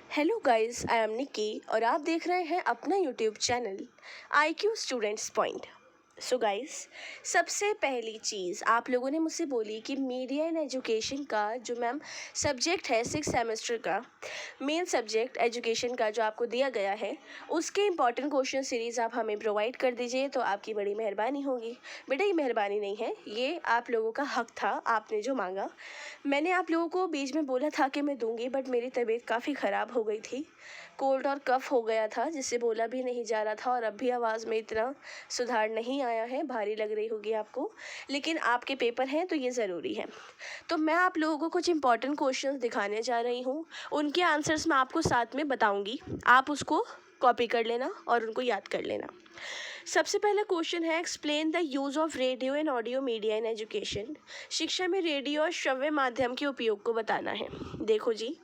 Hello guys, I am Nikki और आप देख रहे हैं अपना YouTube channel IQ students point. So guys, सबसे पहली चीज़ आप लोगों ने मुझसे बोली कि मीडिया एंड एजुकेशन का जो मैम सब्जेक्ट है 6 सेमेस्टर का मेन सब्जेक्ट एजुकेशन का जो आपको दिया गया है उसके इंपॉर्टेंट क्वेश्चन सीरीज़ आप हमें प्रोवाइड कर दीजिए तो आपकी बड़ी मेहरबानी होगी। बेटा, ये मेहरबानी नहीं है, ये आप लोगों का हक था, आपने जो मांगा। मैंने आप लोगों को बीच में बोला था कि मैं दूंगी, बट मेरी तबीयत काफ़ी ख़राब हो गई थी, कोल्ड और कफ़ हो गया था जिससे बोला भी नहीं जा रहा था और अब भी आवाज़ में इतना सुधार नहीं आया है, भारी लग रही होगी आपको, लेकिन आपके पेपर हैं तो ये ज़रूरी है। तो मैं आप लोगों को कुछ इंपॉर्टेंट क्वेश्चंस दिखाने जा रही हूँ, उनके आंसर्स मैं आपको साथ में बताऊँगी, आप उसको कॉपी कर लेना और उनको याद कर लेना। सबसे पहला क्वेश्चन है, explain the use of radio and audio media in education. शिक्षा में रेडियो और श्रव्य माध्यम के उपयोग को बताना है। देखो जी,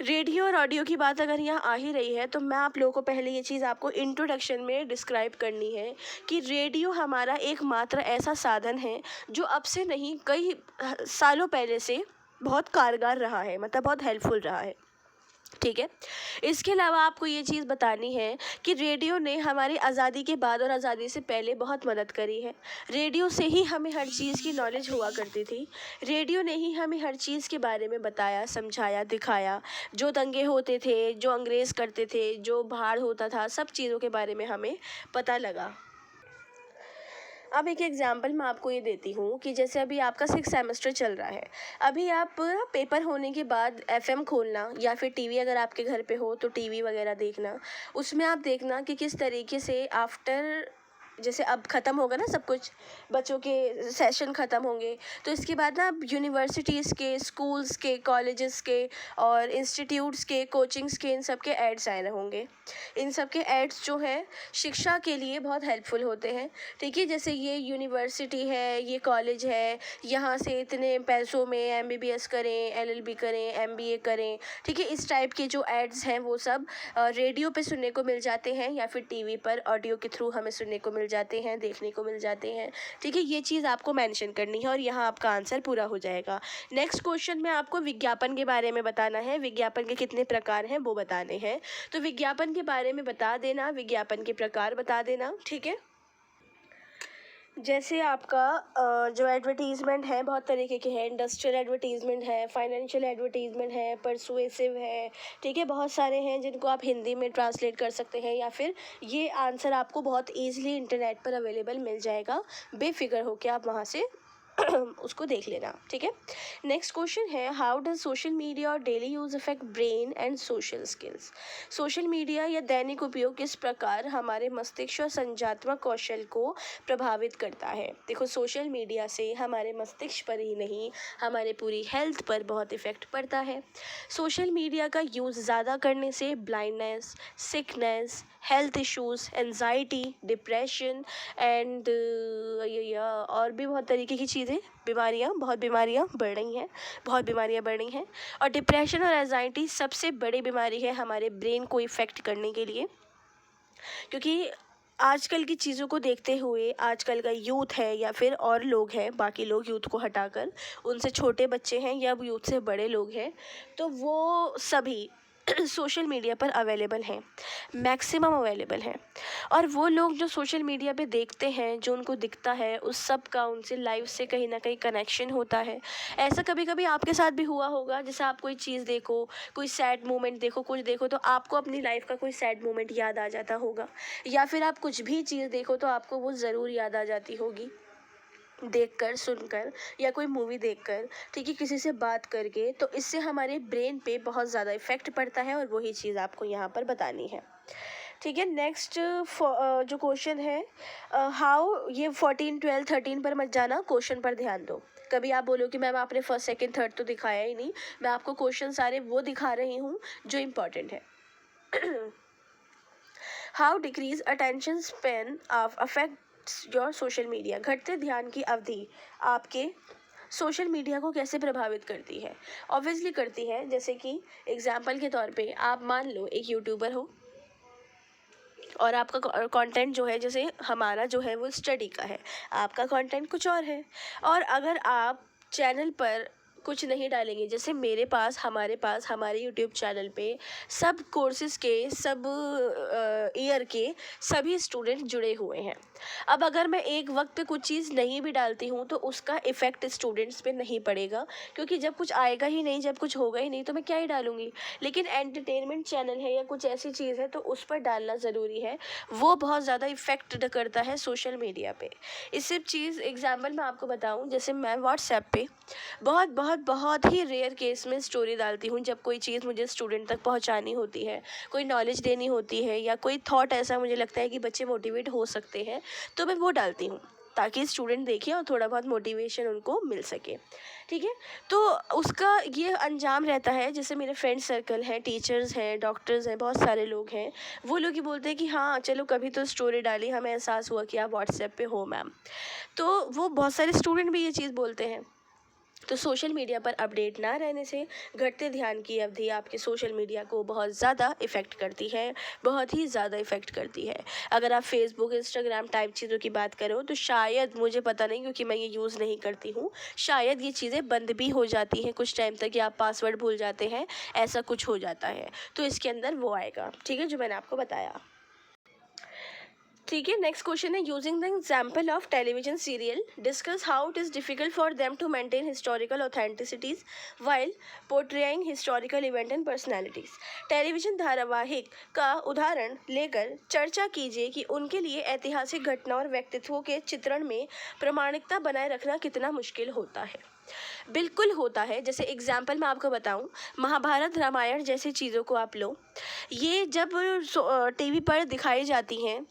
रेडियो और ऑडियो की बात अगर यहाँ आ ही रही है तो मैं आप लोगों को पहले ये चीज़ आपको इंट्रोडक्शन में डिस्क्राइब करनी है कि रेडियो हमारा एकमात्र ऐसा साधन है जो अब से नहीं, कई सालों पहले से बहुत कारगर रहा है, मतलब बहुत हेल्पफुल रहा है। ठीक है, इसके अलावा आपको ये चीज़ बतानी है कि रेडियो ने हमारी आज़ादी के बाद और आज़ादी से पहले बहुत मदद करी है। रेडियो से ही हमें हर चीज़ की नॉलेज हुआ करती थी। रेडियो ने ही हमें हर चीज़ के बारे में बताया, समझाया, दिखाया। जो दंगे होते थे, जो अंग्रेज़ करते थे, जो भाड़ होता था, सब चीज़ों के बारे में हमें पता लगा। अब एक एग्जांपल मैं आपको ये देती हूँ कि जैसे अभी आपका 6 सेमेस्टर चल रहा है। अभी आप पेपर होने के बाद FM खोलना या फिर टीवी, अगर आपके घर पे हो तो टीवी वगैरह देखना। उसमें आप देखना कि किस तरीके से आफ्टर, जैसे अब ख़त्म होगा ना सब कुछ, बच्चों के सेशन ख़त्म होंगे, तो इसके बाद ना यूनिवर्सिटीज़ के, स्कूल्स के, कॉलेजेस के और इंस्टीट्यूट्स के, कोचिंग्स के, इन सब के एड्स आए होंगे। इन सब के एड्स जो हैं शिक्षा के लिए बहुत हेल्पफुल होते हैं। ठीक है, जैसे ये यूनिवर्सिटी है, ये कॉलेज है, यहाँ से इतने पैसों में MBBS करें, LLB करें, MBA करें। ठीक है, इस टाइप के जो एड्स हैं वो सब रेडियो पे सुनने को मिल जाते हैं या फिर टीवी पर ऑडियो के थ्रू हमें सुनने को मिल जाते हैं, देखने को मिल जाते हैं। ठीक है, ये चीज़ आपको मेंशन करनी है और यहाँ आपका आंसर पूरा हो जाएगा। नेक्स्ट क्वेश्चन में आपको विज्ञापन के बारे में बताना है, विज्ञापन के कितने प्रकार हैं वो बताने हैं। तो विज्ञापन के बारे में बता देना, विज्ञापन के प्रकार बता देना। ठीक है, जैसे आपका जो एडवर्टीज़मेंट है बहुत तरीके के हैं। इंडस्ट्रियल एडवर्टीज़मेंट है, फाइनेंशियल एडवर्टीज़मेंट है, परसुएसिव है। ठीक है, बहुत सारे हैं जिनको आप हिंदी में ट्रांसलेट कर सकते हैं या फिर ये आंसर आपको बहुत ईजिली इंटरनेट पर अवेलेबल मिल जाएगा, बेफिक्र होकर आप वहाँ से उसको देख लेना। ठीक है, नेक्स्ट क्वेश्चन है, हाउ डज सोशल मीडिया और daily use affect brain and social skills. Social media या दैनिक उपयोग किस प्रकार हमारे मस्तिष्क और संज्ञानात्मक कौशल को प्रभावित करता है। देखो, सोशल मीडिया से हमारे मस्तिष्क पर ही नहीं, हमारे पूरी हेल्थ पर बहुत इफ़ेक्ट पड़ता है। सोशल मीडिया का यूज़ ज़्यादा करने से blindness, sickness, health issues, anxiety, depression and और भी बहुत तरीके की चीज़ें, बहुत बीमारियाँ बढ़ रही हैं, बहुत बीमारियाँ बढ़ रही हैं। और डिप्रेशन और एंजाइटी सबसे बड़ी बीमारी है हमारे ब्रेन को इफ़ेक्ट करने के लिए, क्योंकि आजकल की चीज़ों को देखते हुए आजकल का यूथ है या फिर और लोग हैं, बाकी लोग यूथ को हटाकर, उनसे छोटे बच्चे हैं या यूथ से बड़े लोग हैं, तो वो सभी सोशल मीडिया पर अवेलेबल हैं, मैक्सिमम अवेलेबल हैं। और वो लोग जो सोशल मीडिया पे देखते हैं, जो उनको दिखता है, उस सब का उनसे लाइफ से कहीं ना कहीं कनेक्शन होता है। ऐसा कभी कभी आपके साथ भी हुआ होगा, जैसे आप कोई चीज़ देखो, कोई सैड मोमेंट देखो, कुछ देखो तो आपको अपनी लाइफ का कोई सैड मोमेंट याद आ जाता होगा, या फिर आप कुछ भी चीज़ देखो तो आपको वो ज़रूर याद आ जाती होगी, देखकर, सुनकर या कोई मूवी देखकर। ठीक है, किसी से बात करके, तो इससे हमारे ब्रेन पे बहुत ज़्यादा इफ़ेक्ट पड़ता है और वही चीज़ आपको यहाँ पर बतानी है। ठीक है, नेक्स्ट जो क्वेश्चन है, हाउ, ये 14, 12, 13 पर मत जाना, क्वेश्चन पर ध्यान दो। कभी आप बोलो कि मैम आपने फर्स्ट, सेकंड, थर्ड तो दिखाया ही नहीं, मैं आपको क्वेश्चन सारे वो दिखा रही हूँ जो इम्पोर्टेंट है। How decrease attention Spain affects your social media. घटते ध्यान की अवधि आपके सोशल मीडिया को कैसे प्रभावित करती है। ऑब्वियसली करती है, जैसे कि एग्जाम्पल के तौर पे आप मान लो एक यूट्यूबर हो और आपका कंटेंट जो है, जैसे हमारा जो है वो स्टडी का है, आपका कंटेंट कुछ और है, और अगर आप चैनल पर कुछ नहीं डालेंगे। जैसे मेरे पास, हमारे यूट्यूब चैनल पे सब कोर्सेज़ के, सब ईयर के सभी स्टूडेंट जुड़े हुए हैं। अब अगर मैं एक वक्त पे कुछ चीज़ नहीं भी डालती हूँ तो उसका इफ़ेक्ट स्टूडेंट्स पे नहीं पड़ेगा, क्योंकि जब कुछ आएगा ही नहीं, जब कुछ होगा ही नहीं तो मैं क्या ही डालूँगी। लेकिन एंटरटेनमेंट चैनल है या कुछ ऐसी चीज़ है तो उस पर डालना ज़रूरी है। वो बहुत ज़्यादा इफ़ेक्ट करता है सोशल मीडिया पे। इस सब चीज़ एग्ज़ाम्पल मैं आपको बताऊँ, जैसे मैं व्हाट्सएप पे बहुत ही रेयर केस में स्टोरी डालती हूँ जब कोई चीज़ मुझे स्टूडेंट तक पहुँचानी होती है, कोई नॉलेज देनी होती है, या कोई थॉट ऐसा मुझे लगता है कि बच्चे मोटिवेट हो सकते हैं, तो मैं वो डालती हूँ ताकि स्टूडेंट देखें और थोड़ा बहुत मोटिवेशन उनको मिल सके। ठीक है, तो उसका ये अंजाम रहता है। जैसे मेरे फ्रेंड सर्कल हैं, टीचर्स हैं, डॉक्टर्स हैं, बहुत सारे लोग हैं, वो लोग ही बोलते हैं कि हाँ चलो कभी तो स्टोरी डाली, हमें एहसास हुआ कि आप व्हाट्सएप पे हो मैम। तो वो बहुत सारे स्टूडेंट भी ये चीज़ बोलते हैं। तो सोशल मीडिया पर अपडेट ना रहने से घटते ध्यान की अवधि आपके सोशल मीडिया को बहुत ज़्यादा इफ़ेक्ट करती है, बहुत ही ज़्यादा इफ़ेक्ट करती है। अगर आप फेसबुक, इंस्टाग्राम टाइप चीज़ों की बात करो तो शायद, मुझे पता नहीं क्योंकि मैं ये यूज़ नहीं करती हूँ, शायद ये चीज़ें बंद भी हो जाती हैं कुछ टाइम तक, या आप पासवर्ड भूल जाते हैं, ऐसा कुछ हो जाता है। तो इसके अंदर वो आएगा, ठीक है, जो मैंने आपको बताया। ठीक है, नेक्स्ट क्वेश्चन है, using the example of television serial discuss how it is difficult for them to maintain historical authenticities while portraying historical event and personalities. Television धारावाहिक का उदाहरण लेकर चर्चा कीजिए कि उनके लिए ऐतिहासिक घटना और व्यक्तित्वों के चित्रण में प्रामाणिकता बनाए रखना कितना मुश्किल होता है। बिल्कुल होता है। जैसे एग्जाम्पल मैं आपको बताऊं, महाभारत, रामायण जैसी चीज़ों को आप लो, ये जब टीवी पर दिखाई जाती हैं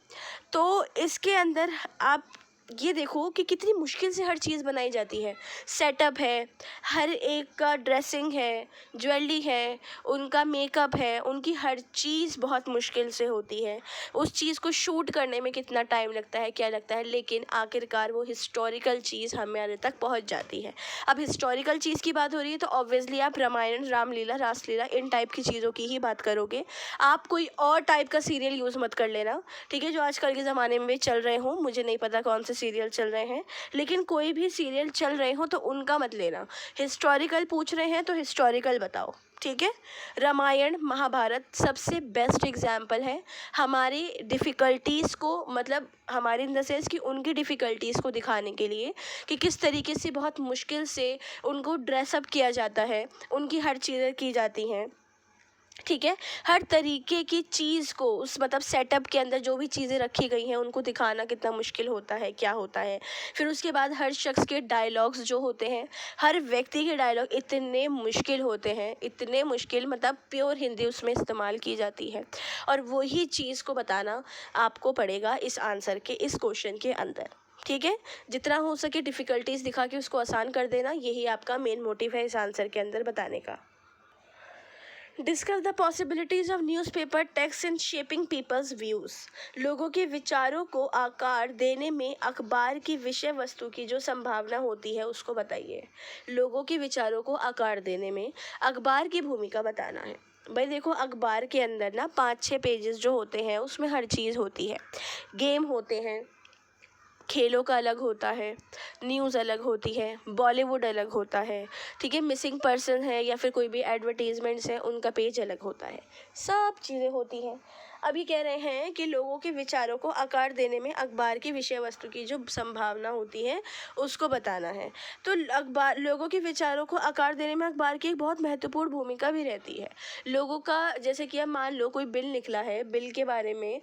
तो इसके अंदर आप ये देखो कि कितनी मुश्किल से हर चीज़ बनाई जाती है। सेटअप है, हर एक का ड्रेसिंग है, ज्वेलरी है, उनका मेकअप है, उनकी हर चीज़ बहुत मुश्किल से होती है। उस चीज़ को शूट करने में कितना टाइम लगता है, क्या लगता है, लेकिन आखिरकार वो हिस्टोरिकल चीज़ हमारे तक पहुंच जाती है। अब हिस्टोरिकल चीज़ की बात हो रही है तो ऑब्वियसली आप रामायण, रामलीला, रासलीला इन टाइप की चीज़ों की ही बात करोगे। आप कोई और टाइप का सीरियल यूज़ मत कर लेना, ठीक है, जो आजकल के ज़माने में भी चल रहे हों। मुझे नहीं पता कौन से सीरियल चल रहे हैं, लेकिन कोई भी सीरियल चल रहे हो तो उनका मत लेना। हिस्टोरिकल पूछ रहे हैं तो हिस्टोरिकल बताओ, ठीक है। रामायण, महाभारत सबसे बेस्ट एग्जाम्पल है हमारी डिफ़िकल्टीज़ को, मतलब हमारी इन द सेंस कि उनकी डिफ़िकल्टीज़ को दिखाने के लिए कि किस तरीके से बहुत मुश्किल से उनको ड्रेसअप किया जाता है, उनकी हर चीज़ें की जाती हैं, ठीक है। हर तरीके की चीज़ को उस मतलब सेटअप के अंदर जो भी चीज़ें रखी गई हैं उनको दिखाना कितना मुश्किल होता है, क्या होता है। फिर उसके बाद हर शख्स के डायलॉग्स जो होते हैं, हर व्यक्ति के डायलॉग इतने मुश्किल होते हैं, इतने मुश्किल, मतलब प्योर हिंदी उसमें इस्तेमाल की जाती है, और वही चीज़ को बताना आपको पड़ेगा इस आंसर के, इस क्वेश्चन के अंदर, ठीक है। जितना हो सके डिफ़िकल्टीज़ दिखा के उसको आसान कर देना, यही आपका मेन मोटिव है इस आंसर के अंदर बताने का। Discuss the possibilities of newspaper text in shaping people's views. लोगों के विचारों को आकार देने में अखबार की विषय वस्तु की जो संभावना होती है उसको बताइए। लोगों के विचारों को आकार देने में अखबार की भूमिका बताना है। भाई देखो, अखबार के अंदर ना 5-6 पेजेस जो होते हैं उसमें हर चीज़ होती है। गेम होते हैं, खेलों का अलग होता है, न्यूज़ अलग होती है, बॉलीवुड अलग होता है, ठीक है, मिसिंग पर्सन है या फिर कोई भी एडवर्टीजमेंट्स हैं उनका पेज अलग होता है, सब चीज़ें होती हैं। अभी कह रहे हैं कि लोगों के विचारों को आकार देने में अखबार की विषय वस्तु की जो संभावना होती है उसको बताना है। तो अखबार, लोगों के विचारों को आकार देने में अखबार की एक बहुत महत्वपूर्ण भूमिका भी रहती है। लोगों का, जैसे कि अब मान लो कोई बिल निकला है, बिल के बारे में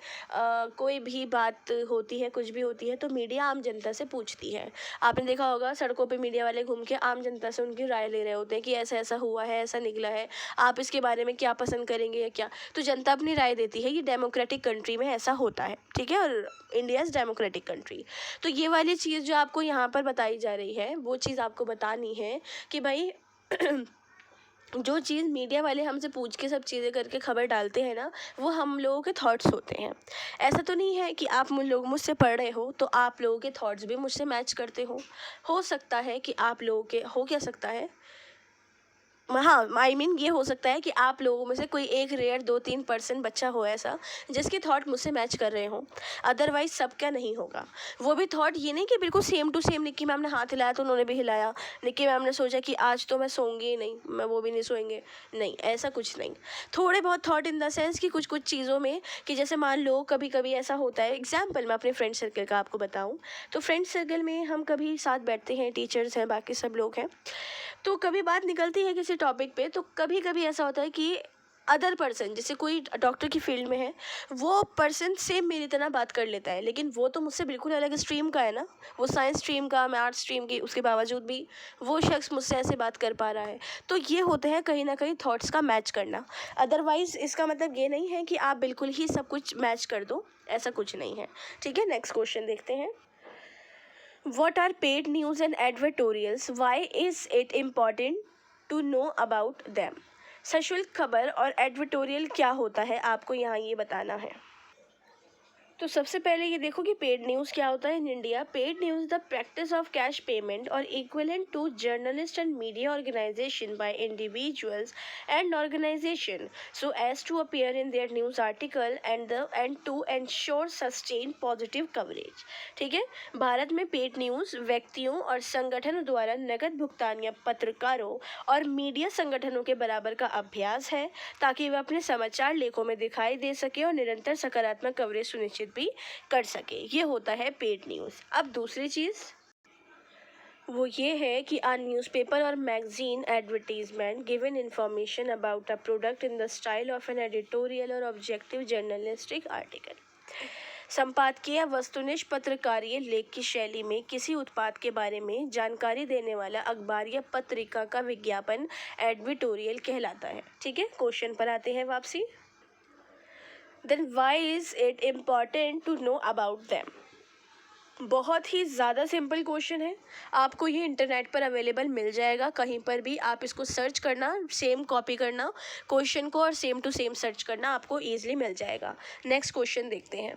कोई भी बात होती है, कुछ भी होती है तो मीडिया आम जनता से पूछती है। आपने देखा होगा सड़कों पे मीडिया वाले घूम के आम जनता से उनकी राय ले रहे होते हैं कि ऐसा ऐसा हुआ है, ऐसा निकला है, आप इसके बारे में क्या पसंद करेंगे या क्या। तो जनता अपनी राय देती है, ये डेमोक्रेटिक कंट्री में ऐसा होता है, ठीक है, और इंडिया इज़ डेमोक्रेटिक कंट्री। तो ये वाली चीज़ जो आपको यहाँ पर बताई जा रही है वो चीज़ आपको बतानी है कि भाई जो चीज़ मीडिया वाले हमसे पूछ के सब चीज़ें करके खबर डालते हैं ना, वो हम लोगों के थॉट्स होते हैं। ऐसा तो नहीं है कि आप लोग मुझसे पढ़ रहे हो तो आप लोगों के थॉट्स भी मुझसे मैच करते हो सकता है कि आप लोगों के, हो क्या सकता है, हाँ, आई मीन ये हो सकता है कि आप लोगों में से कोई एक रेयर 2-3% बच्चा हो ऐसा जिसके थॉट मुझसे मैच कर रहे हों, अदरवाइज सबका नहीं होगा। वो भी थॉट ये नहीं कि बिल्कुल same to same Nikki ma'am ने हाथ हिलाया तो उन्होंने भी हिलाया, निक्की मैम ने सोचा कि आज तो मैं सोऊंगी ही नहीं, मैं वो भी नहीं सोएंगे, नहीं ऐसा कुछ नहीं। थोड़े बहुत थॉट इन द सेंस कि कुछ कुछ चीज़ों में, कि जैसे मान लो कभी कभी ऐसा होता है, एग्जाम्पल मैं अपने फ्रेंड सर्कल का आपको बताऊँ तो फ्रेंड सर्कल में हम कभी साथ बैठते हैं, टीचर्स हैं, बाकी सब लोग हैं, तो कभी बात निकलती है किसी टॉपिक पे, तो कभी कभी ऐसा होता है कि अदर पर्सन, जैसे कोई डॉक्टर की फील्ड में है, वो पर्सन सेम मेरी तरह बात कर लेता है, लेकिन वो तो मुझसे बिल्कुल अलग स्ट्रीम का है ना, वो साइंस स्ट्रीम का, मैं आर्ट्स स्ट्रीम की, उसके बावजूद भी वो शख्स मुझसे ऐसे बात कर पा रहा है। तो ये होते हैं कहीं ना कहीं थॉट्स का मैच करना। अदरवाइज इसका मतलब ये नहीं है कि आप बिल्कुल ही सब कुछ मैच कर दो, ऐसा कुछ नहीं है। ठीक है, नेक्स्ट क्वेश्चन देखते हैं। What are paid news and advertorials? Why is it important to know about them? सशुल्क खबर और एडवर्टोरियल क्या होता है, आपको यहाँ ये बताना है। तो सबसे पहले ये देखो कि पेड न्यूज़ क्या होता है in India. Paid news the practice of cash payment और equivalent to journalist and media organisation by individuals and organisation so as to appear in their news article and to ensure sustain positive coverage. ठीक है, भारत में paid news व्यक्तियों और संगठनों द्वारा नकद भुगतान या पत्रकारों और मीडिया संगठनों के बराबर का अभ्यास है, ताकि वे अपने समाचार लेखों में दिखाई दे सके और निरंतर सकारात्मक कवरेज सुनिश्चित भी कर सके। ये होता है पेड न्यूज़। अब दूसरी चीज़ वो ये है कि आ न्यूज़पेपर और magazine advertisement given information about a product in the style of an editorial और ऑब्जेक्टिव जर्नलिस्टिक आर्टिकल। संपादकीय या वस्तुनिष्ठ पत्रकारीय लेख की शैली में किसी उत्पाद के बारे में जानकारी देने वाला अखबार या पत्रिका का विज्ञापन एडवर्टोरियल कहलाता है। ठीक है, क्वेश्चन पर आते हैं वापसी। Then why is it important to know about them? बहुत ही ज़्यादा सिंपल क्वेश्चन है, आपको ये इंटरनेट पर अवेलेबल मिल जाएगा, कहीं पर भी आप इसको सर्च करना, सेम कॉपी करना क्वेश्चन को और सेम टू सेम सर्च करना, आपको ईजिली मिल जाएगा। नेक्स्ट क्वेश्चन देखते हैं।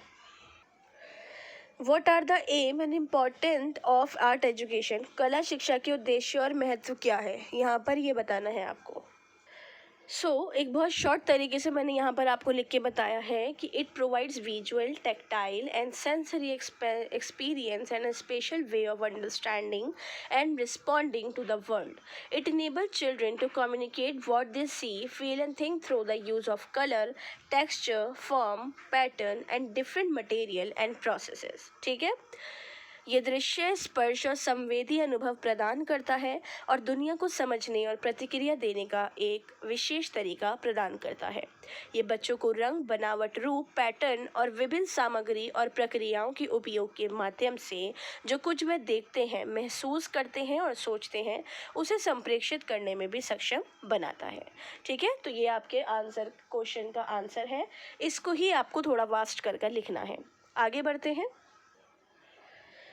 What are the aim and important of art education? कला शिक्षा के उद्देश्य और महत्व क्या है, यहाँ पर ये बताना है आपको। एक बहुत शॉर्ट तरीके से मैंने यहाँ पर आपको लिख के बताया है कि it provides visual, tactile and sensory experience and a special way of understanding and responding to the world. It enables children to communicate what they see, feel and think through the use of color, texture, form, pattern and different material and processes. ठीक है, ये दृश्य, स्पर्श और संवेदी अनुभव प्रदान करता है और दुनिया को समझने और प्रतिक्रिया देने का एक विशेष तरीका प्रदान करता है। ये बच्चों को रंग, बनावट, रूप, पैटर्न और विभिन्न सामग्री और प्रक्रियाओं के उपयोग के माध्यम से जो कुछ वे देखते हैं, महसूस करते हैं और सोचते हैं, उसे संप्रेषित करने में भी सक्षम बनाता है। ठीक है, तो ये आपके आंसर, क्वेश्चन का आंसर है। इसको ही आपको थोड़ा वास्ट कर लिखना है। आगे बढ़ते हैं।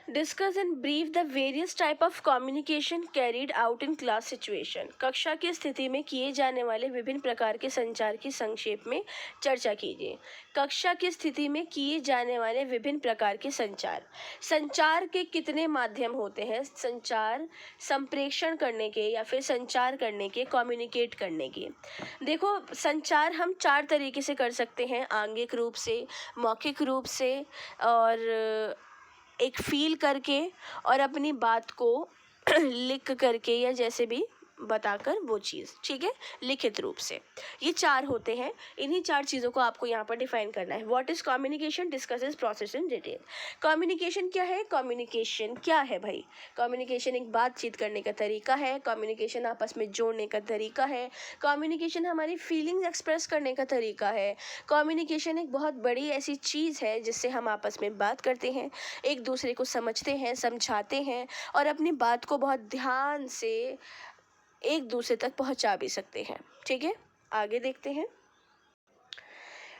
Discuss in brief the various type of communication carried out in class situation. कक्षा की स्थिति में किए जाने वाले विभिन्न प्रकार के संचार की संक्षेप में चर्चा कीजिए। कक्षा की स्थिति में किए जाने वाले विभिन्न प्रकार के संचार के कितने माध्यम होते हैं? संचार संप्रेषण करने के या फिर संचार करने के, कम्युनिकेट करने के। देखो, संचार हम 4 तरीके से कर सकते हैं, आंगिक रूप से, मौखिक रूप से और एक फील करके और अपनी बात को लिख करके या जैसे भी बताकर वो चीज़। ठीक है, लिखित रूप से। ये 4 होते हैं, इन्हीं 4 चीज़ों को आपको यहाँ पर डिफाइन करना है। What is communication? Discuss is process in detail. Communication क्या है? कम्युनिकेशन क्या है भाई? कम्युनिकेशन एक बातचीत करने का तरीका है, कम्युनिकेशन आपस में जोड़ने का तरीका है, कम्युनिकेशन हमारी फीलिंग्स एक्सप्रेस करने का तरीका है, कम्युनिकेशन एक बहुत बड़ी ऐसी चीज़ है जिससे हम आपस में बात करते हैं, एक दूसरे को समझते हैं, समझाते हैं और अपनी बात को बहुत ध्यान से एक दूसरे तक पहुंचा भी सकते हैं। ठीक है, आगे देखते हैं।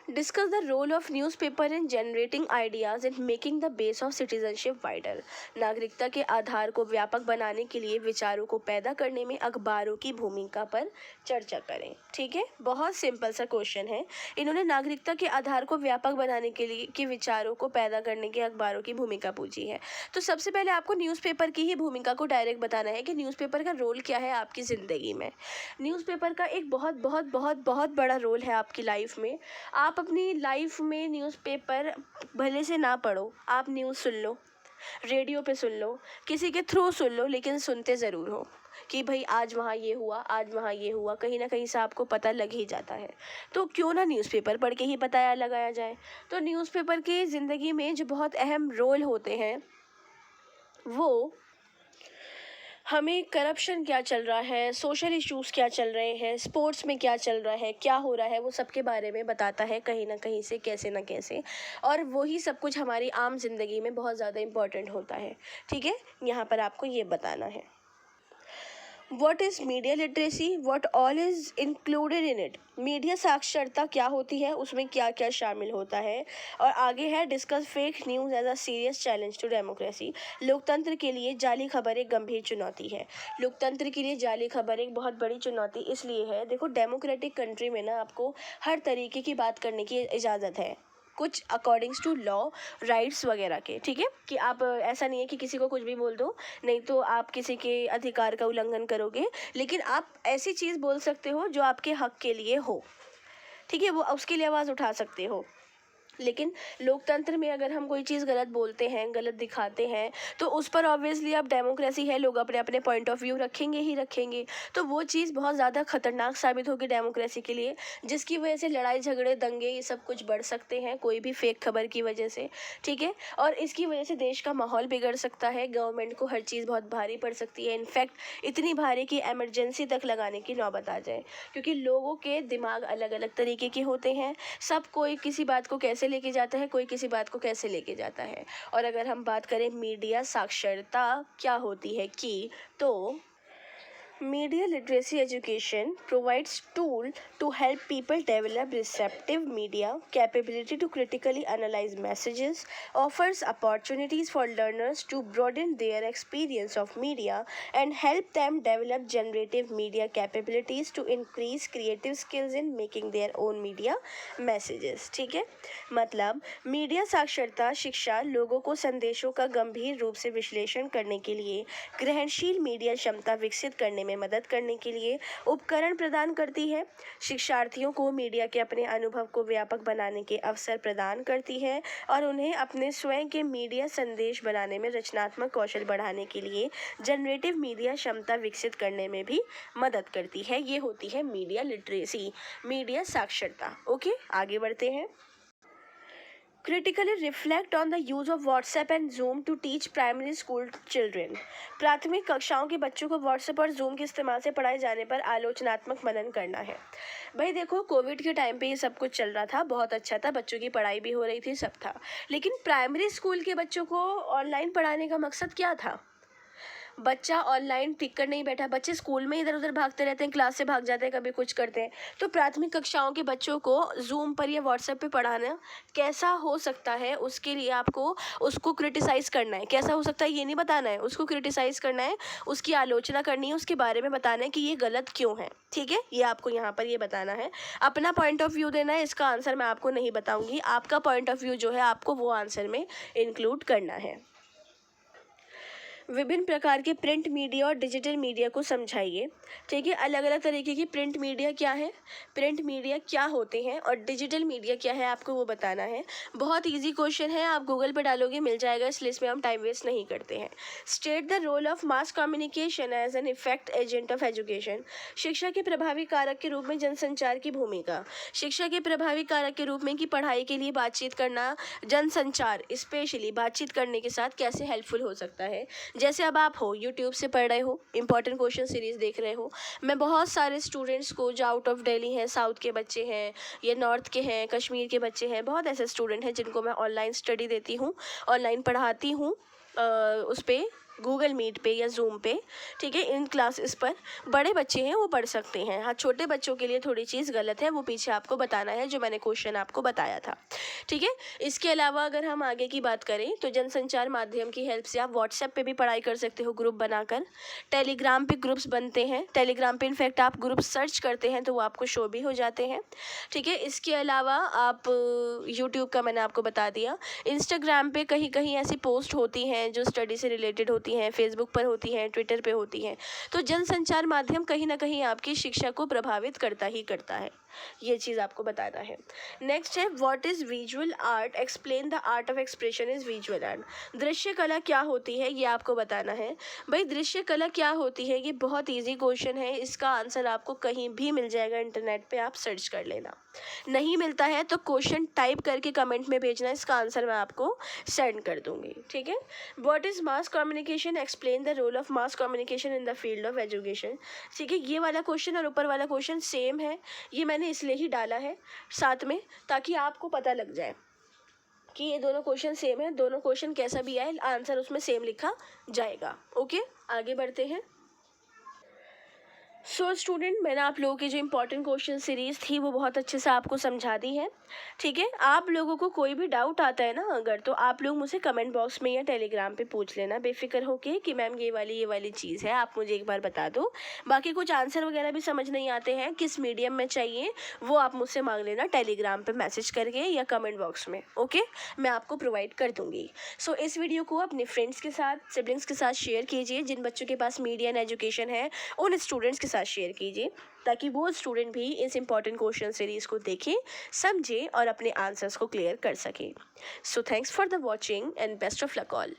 Discuss the role of newspaper in generating ideas and making the base of citizenship wider. नागरिकता के आधार को व्यापक बनाने के लिए विचारों को पैदा करने में अखबारों की भूमिका पर चर्चा करें। ठीक है, बहुत सिंपल सा क्वेश्चन है। इन्होंने नागरिकता के आधार को व्यापक बनाने के लिए के विचारों को पैदा करने के अखबारों की भूमिका पूछी है। तो सबसे पहले आपको न्यूज़पेपर की ही भूमिका को डायरेक्ट बताना है कि न्यूज़पेपर का रोल क्या है आपकी ज़िंदगी में। न्यूज़पेपर का एक बहुत बहुत बहुत बहुत बड़ा रोल है आपकी लाइफ में। आप अपनी लाइफ में न्यूज़पेपर भले से ना पढ़ो, आप न्यूज़ सुन लो, रेडियो पे सुन लो, किसी के थ्रू सुन लो, लेकिन सुनते ज़रूर हो कि भाई आज वहाँ ये हुआ, आज वहाँ ये हुआ, कहीं ना कहीं से आपको पता लग ही जाता है। तो क्यों ना न्यूज़पेपर पढ़ के ही पता लगाया जाए। तो न्यूज़पेपर की ज़िंदगी में जो बहुत अहम रोल होते हैं वो हमें करप्शन क्या चल रहा है, सोशल इश्यूज़ क्या चल रहे हैं, स्पोर्ट्स में क्या चल रहा है, क्या हो रहा है, वो सब के बारे में बताता है कहीं ना कहीं से, कैसे ना कैसे। और वही सब कुछ हमारी आम जिंदगी में बहुत ज़्यादा इम्पोर्टेंट होता है। ठीक है, यहाँ पर आपको ये बताना है। What is media literacy, what all is included in it. Media साक्षरता क्या होती है, उसमें क्या क्या शामिल होता है। और आगे है discuss fake news as a serious challenge to democracy. लोकतंत्र के लिए जाली खबर एक गंभीर चुनौती है। लोकतंत्र के लिए जाली खबर एक बहुत बड़ी चुनौती इसलिए है, देखो डेमोक्रेटिक कंट्री में ना आपको हर तरीके की बात करने की इजाज़त है, कुछ अकॉर्डिंग्स टू लॉ, राइट्स वगैरह के। ठीक है, कि आप ऐसा नहीं है कि किसी को कुछ भी बोल दो, नहीं तो आप किसी के अधिकार का उल्लंघन करोगे। लेकिन आप ऐसी चीज़ बोल सकते हो जो आपके हक के लिए हो। ठीक है, वो उसके लिए आवाज़ उठा सकते हो। लेकिन लोकतंत्र में अगर हम कोई चीज़ गलत बोलते हैं, गलत दिखाते हैं, तो उस पर ऑब्वियसली अब डेमोक्रेसी है, लोग अपने अपने पॉइंट ऑफ व्यू रखेंगे ही रखेंगे। तो वो चीज़ बहुत ज़्यादा खतरनाक साबित होगी डेमोक्रेसी के लिए, जिसकी वजह से लड़ाई झगड़े दंगे ये सब कुछ बढ़ सकते हैं कोई भी फेक खबर की वजह से। ठीक है, और इसकी वजह से देश का माहौल बिगड़ सकता है, गवर्नमेंट को हर चीज़ बहुत भारी पड़ सकती है। इनफैक्ट इतनी भारी कि एमरजेंसी तक लगाने की नौबत आ जाए, क्योंकि लोगों के दिमाग अलग अलग तरीके के होते हैं। सब कोई किसी बात को कैसे लेके जाता है, कोई किसी बात को कैसे लेके जाता है। और अगर हम बात करें मीडिया साक्षरता क्या होती है कि, तो Media literacy education provides tool to help people develop receptive media capability to critically analyze messages, offers opportunities for learners to broaden their experience of media, and help them develop generative media capabilities to increase creative skills in making their own media messages। ठीक है, मतलब media साक्षरता शिक्षा लोगों को संदेशों का गंभीर रूप से विश्लेषण करने के लिए, ग्रहणशील मीडिया क्षमता विकसित करने में मदद करने के लिए उपकरण प्रदान करती है। शिक्षार्थियों को मीडिया के अपने अनुभव को व्यापक बनाने के अवसर प्रदान करती है और उन्हें अपने स्वयं के मीडिया संदेश बनाने में रचनात्मक कौशल बढ़ाने के लिए जनरेटिव मीडिया क्षमता विकसित करने में भी मदद करती है। ये होती है मीडिया लिटरेसी, मीडिया साक्षरता। ओके, आगे बढ़ते हैं। Critically reflect on the use of WhatsApp and Zoom to teach primary school children। प्राथमिक कक्षाओं के बच्चों को WhatsApp और Zoom के इस्तेमाल से पढ़ाए जाने पर आलोचनात्मक मनन करना है। भाई देखो, कोविड के टाइम पे ये सब कुछ चल रहा था, बहुत अच्छा था, बच्चों की पढ़ाई भी हो रही थी, सब था। लेकिन प्राइमरी स्कूल के बच्चों को ऑनलाइन पढ़ाने का मकसद क्या था? बच्चा ऑनलाइन टिक कर नहीं बैठा, बच्चे स्कूल में इधर उधर भागते रहते हैं, क्लास से भाग जाते हैं, कभी कुछ करते हैं। तो प्राथमिक कक्षाओं के बच्चों को जूम पर या व्हाट्सएप पे पढ़ाना कैसा हो सकता है, उसके लिए आपको उसको क्रिटिसाइज़ करना है। कैसा हो सकता है ये नहीं बताना है, उसको क्रिटिसाइज़ करना है, उसकी आलोचना करनी है, उसके बारे में बताना है कि ये गलत क्यों है। ठीक है, ये आपको यहाँ पर ये बताना है, अपना पॉइंट ऑफ व्यू देना है। इसका आंसर मैं आपको नहीं बताऊँगी, आपका पॉइंट ऑफ व्यू जो है आपको वो आंसर में इंक्लूड करना है। विभिन्न प्रकार के प्रिंट मीडिया और डिजिटल मीडिया को समझाइए। ठीक है, अलग अलग तरीके की प्रिंट मीडिया क्या है, प्रिंट मीडिया क्या होते हैं और डिजिटल मीडिया क्या है, आपको वो बताना है। बहुत इजी क्वेश्चन है, आप गूगल पे डालोगे मिल जाएगा, इसलिए इसमें हम टाइम वेस्ट नहीं करते हैं। State the role of mass communication as an effect agent of education. शिक्षा के प्रभावी कारक के रूप में जनसंचार की भूमिका। शिक्षा के प्रभावी कारक के रूप में कि पढ़ाई के लिए बातचीत करना, जनसंचार स्पेशली बातचीत करने के साथ कैसे हेल्पफुल हो सकता है। जैसे अब आप हो यूट्यूब से पढ़ रहे हो, इंपॉर्टेंट क्वेश्चन सीरीज़ देख रहे हो। मैं बहुत सारे स्टूडेंट्स को जो आउट ऑफ दिल्ली हैं, साउथ के बच्चे हैं या नॉर्थ के हैं, कश्मीर के बच्चे हैं, बहुत ऐसे स्टूडेंट हैं जिनको मैं ऑनलाइन स्टडी देती हूँ, ऑनलाइन पढ़ाती हूँ उस पर गूगल मीट पे या जूम पे, ठीक है, इन क्लासेस पर। बड़े बच्चे हैं वो पढ़ सकते हैं, हाँ छोटे बच्चों के लिए थोड़ी चीज़ गलत है, वो पीछे आपको बताना है जो मैंने क्वेश्चन आपको बताया था, ठीक है। इसके अलावा अगर हम आगे की बात करें तो जनसंचार माध्यम की हेल्प से आप व्हाट्सएप पे भी पढ़ाई कर सकते हो ग्रुप बनाकर, टेलीग्राम पे ग्रुप्स बनते हैं, टेलीग्राम पे इनफैक्ट आप ग्रुप सर्च करते हैं तो वो आपको शो भी हो जाते हैं, ठीक है। इसके अलावा आप यूट्यूब का मैंने आपको बता दिया, इंस्टाग्राम पे कहीं कहीं ऐसी पोस्ट होती हैं जो स्टडी से रिलेटेड होती हैं, फेसबुक पर होती हैं, ट्विटर पे होती हैं। तो जनसंचार माध्यम कहीं ना कहीं आपकी शिक्षा को प्रभावित करता ही करता है, ये चीज़ आपको बताना है। नेक्स्ट है what is visual art, explain the art of expression is visual art. दृश्य कला क्या होती है ये आपको बताना है। भाई दृश्य कला क्या होती है ये बहुत इजी क्वेश्चन है, इसका आंसर आपको कहीं भी मिल जाएगा, इंटरनेट पे आप सर्च कर लेना। नहीं मिलता है तो क्वेश्चन टाइप करके कमेंट में भेजना, इसका आंसर मैं आपको सेंड कर दूंगी, ठीक है। What is mass communication, explain the role of mass communication in the field of education, ठीक है। ये वाला क्वेश्चन और ऊपर वाला क्वेश्चन सेम है, ये मैंने इसलिए ही डाला है साथ में ताकि आपको पता लग जाए कि ये दोनों क्वेश्चन सेम है, दोनों क्वेश्चन कैसा भी आए आंसर उसमें सेम लिखा जाएगा। ओके, आगे बढ़ते हैं। सो स्टूडेंट, मैंने आप लोगों की जो इंपॉर्टेंट क्वेश्चन सीरीज़ थी वो बहुत अच्छे से आपको समझा दी है, ठीक है। आप लोगों को कोई भी डाउट आता है ना अगर, तो आप लोग मुझे कमेंट बॉक्स में या टेलीग्राम पे पूछ लेना बेफिक्र होके कि मैम ये वाली चीज़ है, आप मुझे एक बार बता दो। बाकी कुछ आंसर वगैरह भी समझ नहीं आते हैं किस मीडियम में चाहिए, वो आप मुझसे मांग लेना टेलीग्राम पर मैसेज करके या कमेंट बॉक्स में, ओके, मैं आपको प्रोवाइड कर दूँगी। सो इस वीडियो को अपने फ्रेंड्स के साथ, सिबलिंग्स के साथ शेयर कीजिए, जिन बच्चों के पास मीडिया एंड एजुकेशन है उन स्टूडेंट्स के साथ शेयर कीजिए ताकि वो स्टूडेंट भी इस इंपॉर्टेंट क्वेश्चन सीरीज़ को देखें, समझें और अपने आंसर्स को क्लियर कर सकें। So thanks for the watching and best of luck all.